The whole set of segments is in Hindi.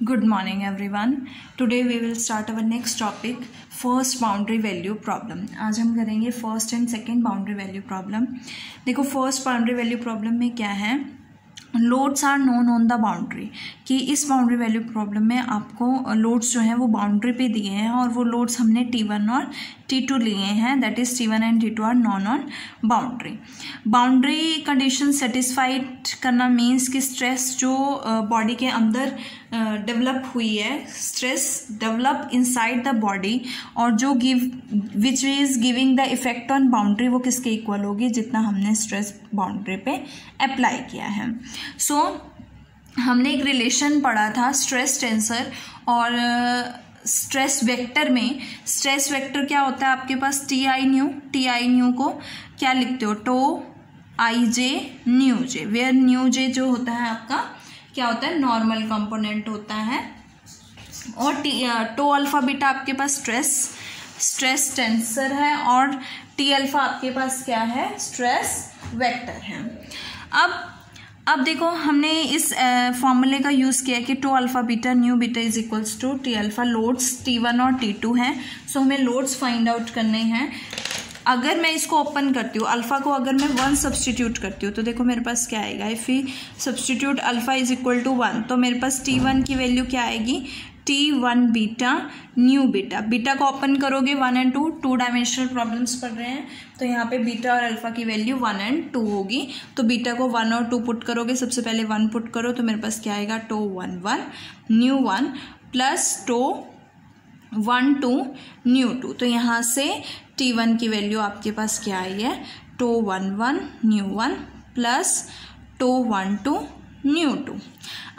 Good morning everyone. Today we will start our next topic, first boundary value problem. आज हम करेंगे first and second boundary value problem. देखो फर्स्ट बाउंड्री वैल्यू प्रॉब्लम में क्या है, loads are known on the boundary. कि इस बाउंड्री वैल्यू प्रॉब्लम में आपको लोड्स जो हैं वो बाउंड्री पे दिए हैं और वो लोड्स हमने T1 और T2 लिए हैं. That is T1 and T2 are known on boundary. Boundary condition satisfied करना मीन्स कि स्ट्रेस जो बॉडी के अंदर डेवलप हुई है, stress develop inside the body और जो which is giving the effect on boundary वो किसके इक्वल होगी, जितना हमने स्ट्रेस बाउंड्री पे अप्लाई किया है. सो हमने एक रिलेशन पढ़ा था स्ट्रेस टेंसर और स्ट्रेस वेक्टर में. स्ट्रेस वेक्टर क्या होता है आपके पास, टी आई न्यू को क्या लिखते हो, tau i j nu j, where nu j जो होता है आपका क्या होता है, नॉर्मल कंपोनेंट होता है. और टो अल्फा बीटा आपके पास स्ट्रेस टेंसर है और टी अल्फा आपके पास क्या है, स्ट्रेस वेक्टर है. अब देखो हमने इस फॉर्मूले का यूज़ किया कि tau alpha beta nu beta is equals to T alpha. Loads T1 और T2 हैं. सो हमें लोड्स फाइंड आउट करने हैं. अगर मैं इसको ओपन करती हूँ, अल्फ़ा को अगर मैं 1 सब्सटीट्यूट करती हूँ तो देखो मेरे पास क्या आएगा, if we substitute alpha is equal to 1 तो मेरे पास T1 की वैल्यू क्या आएगी, T1 beta nu beta. Beta को ओपन करोगे 1 एंड 2 डायमेंशनल प्रॉब्लम्स पढ़ रहे हैं तो यहाँ पे बीटा और अल्फ़ा की वैल्यू 1 एंड 2 होगी. तो बीटा को 1 और 2 पुट करोगे, सबसे पहले 1 पुट करो तो मेरे पास क्या आएगा, tau 1 1 nu 1 plus tau 1 2 nu 2. तो यहाँ से T1 की वैल्यू आपके पास क्या आई है, tau 1 1 nu 1 plus tau 1 2 nu 2.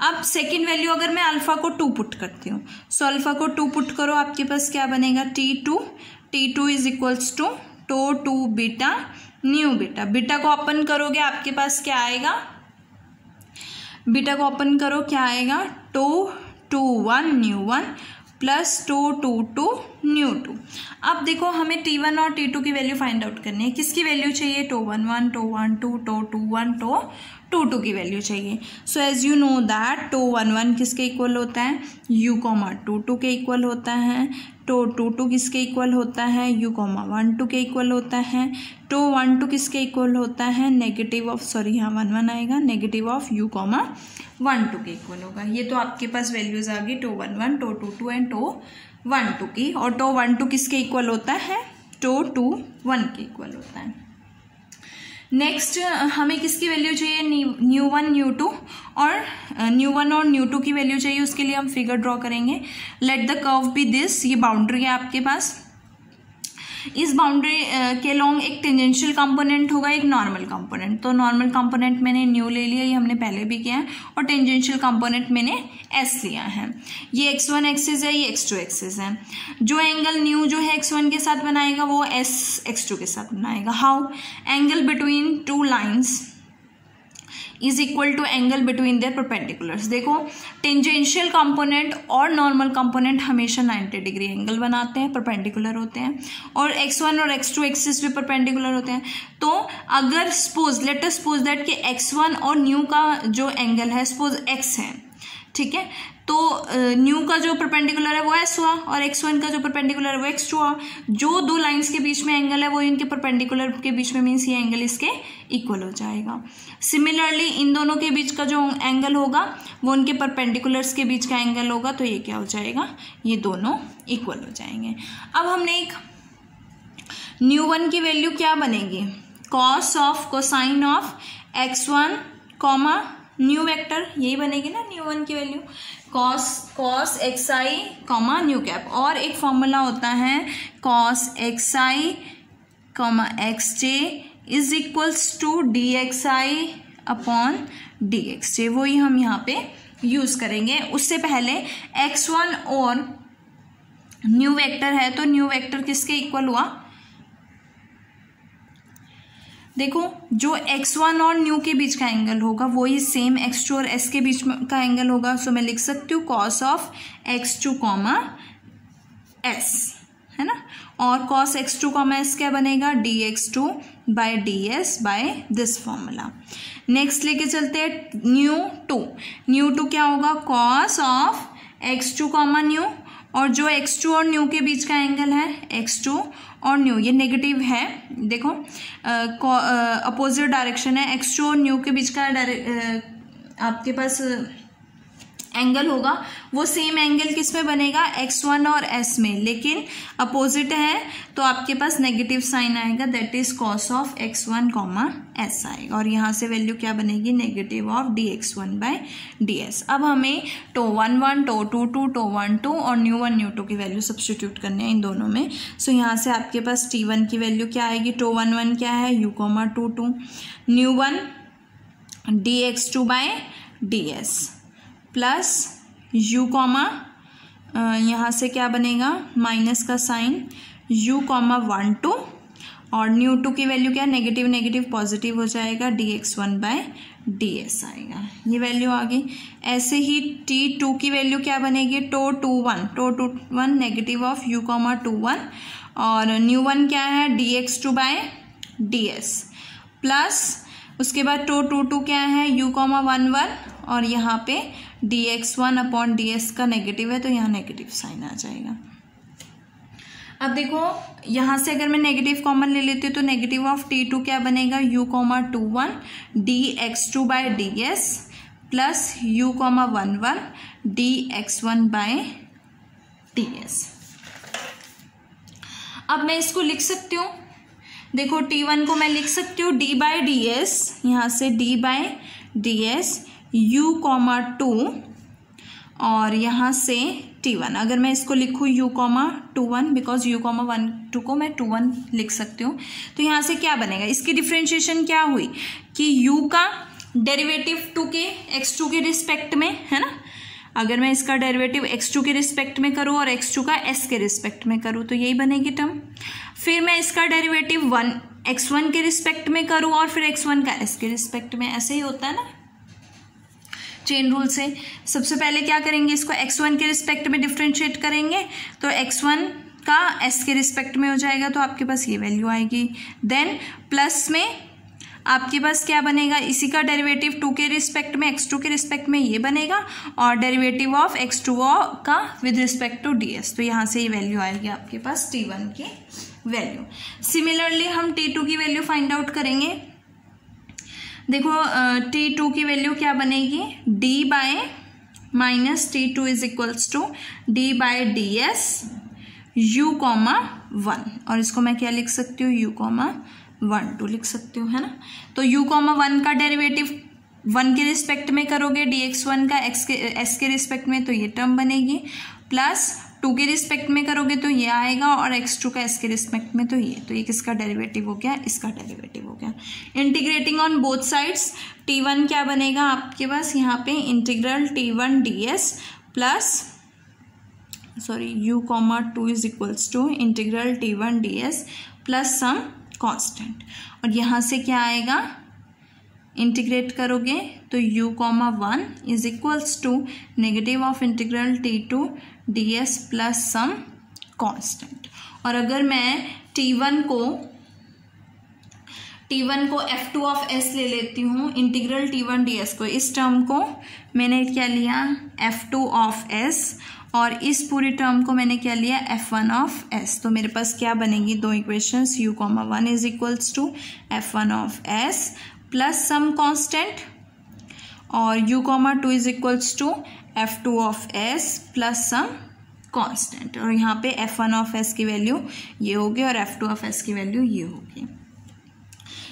अब सेकेंड वैल्यू अगर मैं अल्फ़ा को 2 पुट करती हूँ, सो अल्फ़ा को 2 पुट करो, आपके पास क्या बनेगा, T2 is equals to tau 2 beta nu beta. Beta को ओपन करोगे आपके पास क्या आएगा, बीटा को ओपन करो क्या आएगा, tau 2 1 nu 1 plus tau 2 2 nu 2. अब देखो हमें T1 और T2 की वैल्यू फाइंड आउट करनी है. किसकी वैल्यू चाहिए, टो 1 1 टो 1 2 टो 2 1 टो 2 2 की वैल्यू चाहिए. So as you know that tau 1 1 किसके इक्वल होता है, u कॉमा 2 2 के इक्वल होता है. टो 2 2 किसके इक्वल होता है, u कॉमा 1 2 के इक्वल होता है. टो 1 2 किसके इक्वल होता है, नेगेटिव ऑफ सॉरी यहाँ 1 1 आएगा, नेगेटिव ऑफ u कॉमा 1 2 के इक्वल होगा. ये तो आपके पास वैल्यूज आ गई टो 1 1 टो 2 2 एंड टो 1 2 की. और टो 1 2 किसके इक्वल होता है, टो 2 1 के इक्वल होता है. नेक्स्ट हमें किसकी वैल्यू चाहिए, न्यू 1 न्यू 2 और न्यू 1 और न्यू 2 की वैल्यू चाहिए. उसके लिए हम फिगर ड्रॉ करेंगे. Let the curve be this, ये बाउंड्री है आपके पास. इस बाउंड्री के लॉन्ग एक टेंजेंशियल कंपोनेंट होगा, एक नॉर्मल कंपोनेंट. तो नॉर्मल कंपोनेंट मैंने न्यू ले लिया, ये हमने पहले भी किया है, और टेंजेंशियल कंपोनेंट मैंने एस लिया है. ये x1 एक्सिस है, ये x2 एक्सिस है. जो एंगल न्यू जो है x1 के साथ बनाएगा वो एस x2 के साथ बनाएगा. How, angle between two lines is equal to angle between their perpendiculars. देखो टेंजेंशियल कंपोनेंट और नॉर्मल कंपोनेंट हमेशा 90 डिग्री एंगल बनाते हैं, परपेंडिकुलर होते हैं, और x1 और x2 एक्सिस भी परपेंडिकुलर होते हैं. तो अगर लेट अस सपोज दैट कि x1 और न्यू का जो एंगल है सपोज x है, ठीक है, तो न्यू का जो परपेंडिकुलर है वो s हुआ और x1 का जो परपेंडिकुलर है वो x2 हुआ. जो दो लाइंस के बीच में एंगल है वो इनके परपेंडिकुलर के बीच में, मीन्स ये एंगल इसके इक्वल हो जाएगा. सिमिलरली इन दोनों के बीच का जो एंगल होगा वो उनके परपेंडिकुलर्स के बीच का एंगल होगा, तो ये क्या हो जाएगा, ये दोनों इक्वल हो जाएंगे. अब हमने एक न्यू 1 की वैल्यू क्या बनेगी, cosine of x1 comma nu vector, यही बनेगी ना न्यू 1 की value, cos xi comma nu cap. और एक फॉर्मूला होता है cos xi comma xj is equals to dxi upon dxj. वही हम यहाँ पे यूज करेंगे. उससे पहले x1 और न्यू वेक्टर है तो न्यू वेक्टर किसके इक्वल हुआ, देखो जो x1 और न्यू के बीच का एंगल होगा वही सेम x2 और s के बीच का एंगल होगा. सो मैं लिख सकती हूँ cos of x2 comma s, है ना, और कॉस x2 कॉमा s क्या बनेगा, dx2 by ds by this formula. Next लेके चलते हैं न्यू 2 क्या होगा, cos of x2 comma new, और जो x2 और न्यू के बीच का एंगल है x2 और न्यू, ये नेगेटिव है, देखो अपोजिट डायरेक्शन है, x2 और न्यू के बीच का आपके पास एंगल होगा, वो सेम एंगल किस में बनेगा, x1 और s में, लेकिन अपोजिट है तो आपके पास नेगेटिव साइन आएगा, that is cos of x1 comma s आएगा, और यहाँ से वैल्यू क्या बनेगी, negative of dx1 by ds। अब हमें टो 1 1 टो 2 2 टो 1 2 और न्यू 1 न्यू 2 की वैल्यू सब्स्टिट्यूट करने हैं इन दोनों में। सो यहाँ से आपके पास t1 की वैल्यू क्या आएगी, टो 1 1 क्या है, u comma 2 2, nu 1 dx2 by ds plus u comma यहाँ से क्या बनेगा, माइनस का साइन, u कॉमा 1 2, और न्यू 2 की वैल्यू क्या, नेगेटिव नेगेटिव पॉजिटिव हो जाएगा, dx1 बाय ds आएगा, ये वैल्यू आ गई। ऐसे ही t2 की वैल्यू क्या बनेगी, tau 2 1 negative of u comma 2 1, और न्यू 1 क्या है, dx2 बाय ds प्लस उसके बाद टो 2 2 क्या है, u कॉमा 1 1, और यहाँ पे dx1 अपॉन ds का नेगेटिव है तो यहाँ नेगेटिव साइन आ जाएगा। अब देखो यहाँ से अगर मैं नेगेटिव कॉमन ले लेती हूँ तो नेगेटिव ऑफ t2 क्या बनेगा, u comma 2 1 dx2 by ds plus u comma 1 1 dx1 by ds। अब मैं इसको लिख सकती हूँ, देखो t1 को मैं लिख सकती हूँ d बाय ds, यहाँ से d by ds u comma 2, और यहाँ से t1, अगर मैं इसको लिखूँ u comma 2 1, because u comma 1 2 को मैं 2 1 लिख सकती हूँ, तो यहाँ से क्या बनेगा, इसकी डिफ्रेंशिएशन क्या हुई कि u का डेरिवेटिव 2 के x2 के रिस्पेक्ट में है ना, अगर मैं इसका डेरिवेटिव x2 के रिस्पेक्ट में करूँ और x2 का s के रिस्पेक्ट में करूँ तो यही बनेगी टर्म। फिर मैं इसका डेरिवेटिव x1 के रिस्पेक्ट में करूँ और फिर x1 का s के रिस्पेक्ट में, ऐसे ही होता है ना चेन रूल से। सबसे पहले क्या करेंगे, इसको x1 के रिस्पेक्ट में डिफ्रेंशिएट करेंगे तो x1 का s के रिस्पेक्ट में हो जाएगा, तो आपके पास ये वैल्यू आएगी। देन प्लस में आपके पास क्या बनेगा, इसी का डेरिवेटिव 2 के रिस्पेक्ट में x2 के रिस्पेक्ट में ये बनेगा, और डेरिवेटिव ऑफ x2 का विद रिस्पेक्ट टू ds, तो यहाँ से ये वैल्यू आएगी आपके पास t1 की वैल्यू। सिमिलरली हम t2 की वैल्यू फाइंड आउट करेंगे। देखो t2 की वैल्यू क्या बनेगी, d by minus t2 is equals to d by ds u comma 1, और इसको मैं क्या लिख सकती हूँ, u कॉमा 1 2 लिख सकती हूँ, है ना। तो u कॉमा 1 का डेरिवेटिव 1 के रिस्पेक्ट में करोगे, dx1 का s के रिस्पेक्ट में, तो ये टर्म बनेगी, प्लस 2 के रिस्पेक्ट में करोगे तो ये आएगा, और x2 का s के रिस्पेक्ट में तो ये किसका डेरिवेटिव हो गया, इसका डेरिवेटिव हो गया। Integrating on both sides t1 क्या बनेगा आपके पास यहाँ पे, integral t1 ds plus u comma 2 is equals to integral t1 ds plus some constant, और यहाँ से क्या आएगा, इंटीग्रेट करोगे तो u comma 1 is equals to negative of integral t2 ds plus some constant. और अगर मैं t1 को f2 ऑफ s ले लेती हूँ, इंटीग्रल t1 ds को, इस टर्म को मैंने क्या लिया f2 ऑफ s, और इस पूरी टर्म को मैंने क्या लिया f1 ऑफ s, तो मेरे पास क्या बनेगी, दो equations, u comma 1 is equals to f1 of s plus some constant, और u comma 2 is equals to f2 of s plus some constant, और यहाँ पे f1 ऑफ s की वैल्यू ये होगी और f2 ऑफ s की वैल्यू ये होगी।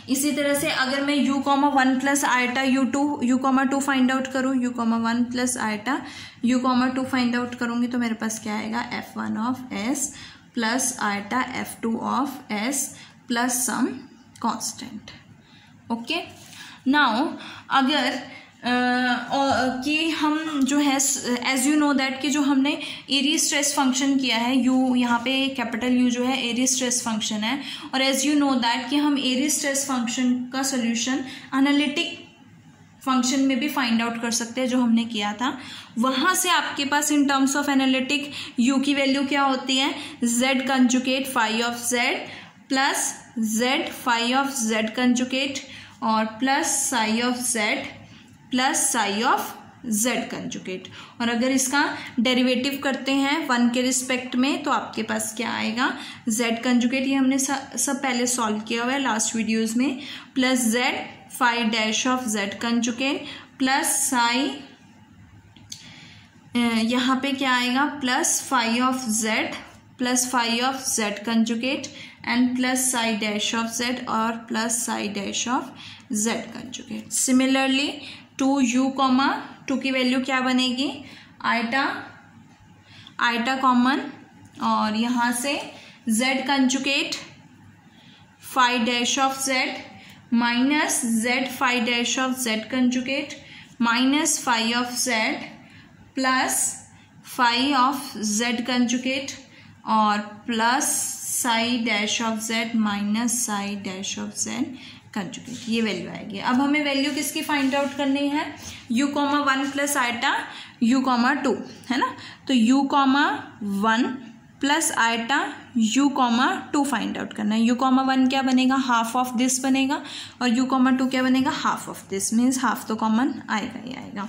इसी तरह से अगर मैं u comma 1 plus eta u comma 2 find out करूँ, u comma 1 plus eta u comma 2 find out करूँगी तो मेरे पास क्या आएगा, f1 of s plus eta f2 of s plus some constant. Okay, now अगर कि हम जो है एज यू नो दैट कि जो हमने एरी स्ट्रेस फंक्शन किया है, u यहाँ पे कैपिटल U जो है एरी स्ट्रेस फंक्शन है, और एज यू नो दैट कि हम एरी स्ट्रेस फंक्शन का सोल्यूशन एनालिटिक फंक्शन में भी फाइंड आउट कर सकते हैं, जो हमने किया था। वहाँ से आपके पास in terms of analytic u की वैल्यू क्या होती है, z conjugate phi of z plus z phi of z conjugate और plus psi of z plus psi of z conjugate. और अगर इसका डेरिवेटिव करते हैं 1 के रिस्पेक्ट में तो आपके पास क्या आएगा, जेड कंजुगेट, ये हमने सब पहले सॉल्व किया हुआ है लास्ट वीडियोज़ में, plus z phi dash of z conjugate plus psi, यहाँ पे क्या आएगा, plus phi of z plus phi of z conjugate and plus psi dash of z और plus psi dash of z conjugate. Similarly 2u, 2 की वैल्यू क्या बनेगी, आइटा कॉमन, और यहाँ से z conjugate phi dash of z minus z phi dash of z conjugate minus phi of z plus phi of z conjugate और plus psi dash of z minus psi dash of z conjugate, ये वैल्यू आएगी। अब हमें वैल्यू किसकी फाइंड आउट करनी है, u, 1 प्लस आइटा u, 2 है ना, तो u, 1 plus eta u, 2 find out करना है। u, 1 क्या बनेगा, हाफ ऑफ दिस बनेगा, और u, 2 क्या बनेगा, half of this, means half तो कॉमन आएगा ही आएगा।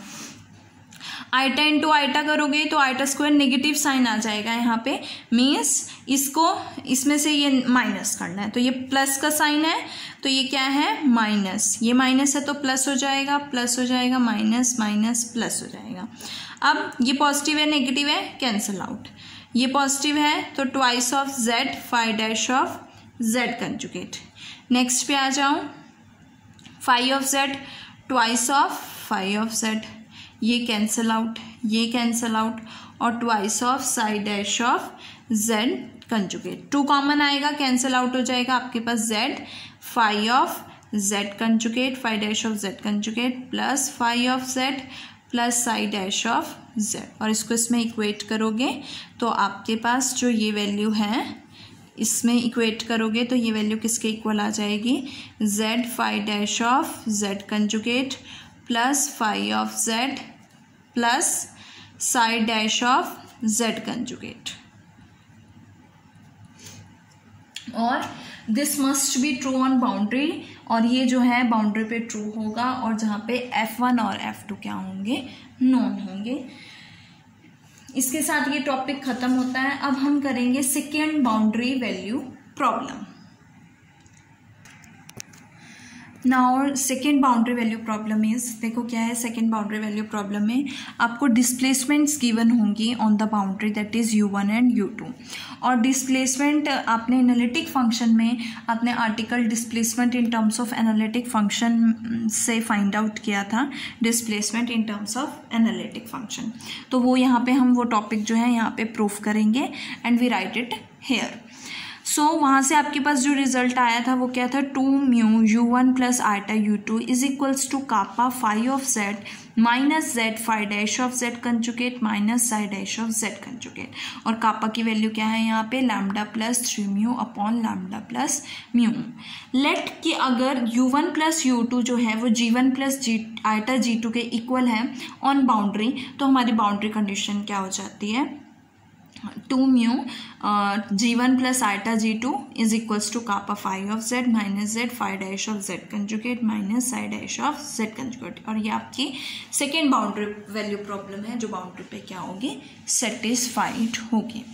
आइटा इंटू आइटा करोगे तो आइटा स्क्वायर नेगेटिव साइन आ जाएगा यहाँ पे, मीन्स इसको इसमें से ये माइनस करना है, तो ये प्लस का साइन है तो ये क्या है माइनस, ये माइनस है तो प्लस हो जाएगा, प्लस हो जाएगा, माइनस माइनस प्लस हो जाएगा। अब ये पॉजिटिव है नेगेटिव है कैंसिल आउट, ये पॉजिटिव है तो twice of z phi dash of z conjugate. Next पे आ जाऊँ, phi of z twice of phi of z, ये कैंसिल आउट, ये कैंसिल आउट, और twice of psi dash of z conjugate. 2 common आएगा, कैंसिल आउट हो जाएगा, आपके पास z phi of z conjugate phi dash of z conjugate plus phi of z plus psi dash of z, और इसको इसमें इक्वेट करोगे तो आपके पास जो ये वैल्यू है इसमें इक्वेट करोगे तो ये वैल्यू किसके इक्वल आ जाएगी, z phi dash of z conjugate plus phi of z plus psi dash of z conjugate, और this must be true on boundary, और ये जो है बाउंड्री पे ट्रू होगा, और जहाँ पे F1 और F2 क्या होंगे, नॉन होंगे। इसके साथ ये टॉपिक खत्म होता है। अब हम करेंगे second boundary value problem. Now second boundary value problem is, देखो क्या है सेकेंड बाउंड्री वैल्यू प्रॉब्लम में आपको डिस्प्लेसमेंट्स गिवन होंगी on the boundary that is u1 and u2, और डिस्प्लेसमेंट आपने एनालिटिक फंक्शन में आपने article displacement in terms of analytic function से फाइंड आउट किया था, displacement in terms of analytic function, तो वो यहाँ पे हम वो टॉपिक जो है यहाँ पे प्रूफ करेंगे and we write it here. So वहाँ से आपके पास जो रिजल्ट आया था वो क्या था, 2 mu u1 plus eta u2 is equals to kappa phi of z minus z phi dash of z conjugate minus psi dash of z conjugate, और कापा की वैल्यू क्या है यहाँ पे, lambda plus 3 mu upon lambda plus mu. Let कि अगर u1 प्लस u2 जो है वो g1 प्लस आइटा g2 के इक्वल है ऑन बाउंड्री, तो हमारी बाउंड्री कंडीशन क्या हो जाती है, 2 mu g1 plus eta g2 is equals to kappa phi of z minus z phi dash of z conjugate minus psi dash of z conjugate, और ये आपकी सेकेंड बाउंड्री वैल्यू प्रॉब्लम है जो बाउंड्री पे क्या होगी, सेटिस्फाइड होगी।